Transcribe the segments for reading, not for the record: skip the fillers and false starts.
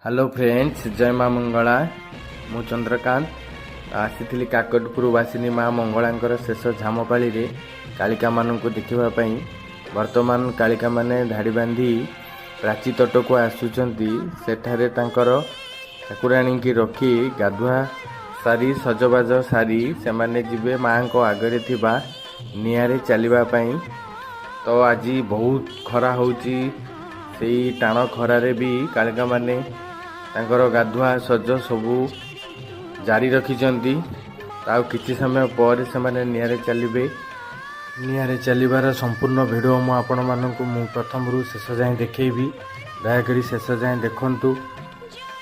Hello friends, जय माँ मंगला। मु चंद्रकांत आसी काकटपुर वासिनी माँ मंगलांकर शेष झामपाली रे कालिका मानू देखा। वर्तमान कालिका माने धाड़ी बांधी प्राची तट को आसुचंती। सेठारे तांकर ठाकुराणी की रखी गाधुआ सारी सजबाज सारी से माने जिबे माँ को आगरे थिबा नियारे चलिबा पई। तो आज बहुत खरा होची, सेई टाण खरारे भी कालिका माने तांकर गाधुआ सज सबू जारी रखिचंती। ताउ किछि समय पर से माने नियारे चलिबे। नियारे चलिबार संपूर्ण वीडियो मु आपण मानकु मु प्रथम रु शेष जाए देखैबी। दयाकरी शेष जाए देखंतु।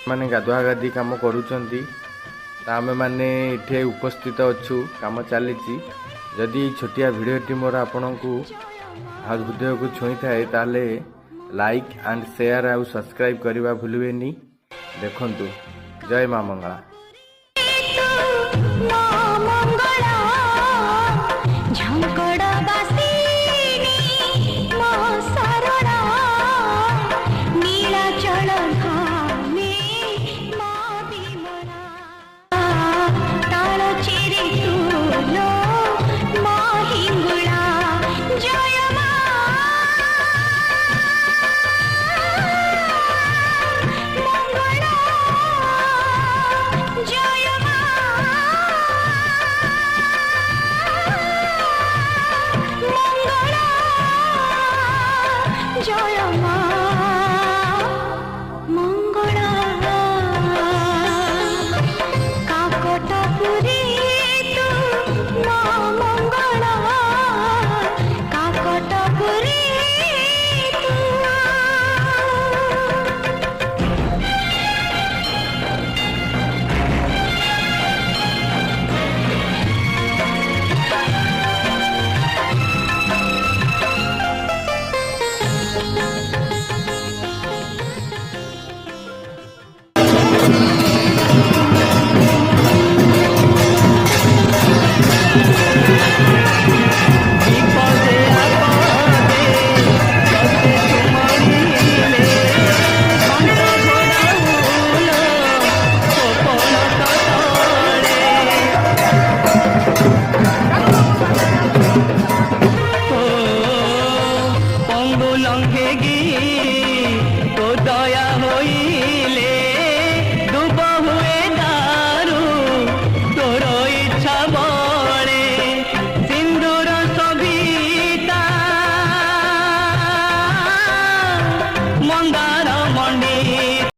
माने गाधुआ गाधी काम करूचंती, आमे माने इठे उपस्थित अछु, काम चलीची। जदि छोटिया वीडियोटी मोर आपनकु हृदय को छुई थाए ताले लाइक एंड शेयर आउ सब्सक्राइब करबा भूलबेनी। देखंतु। जय माँ मंगला। नीलाचल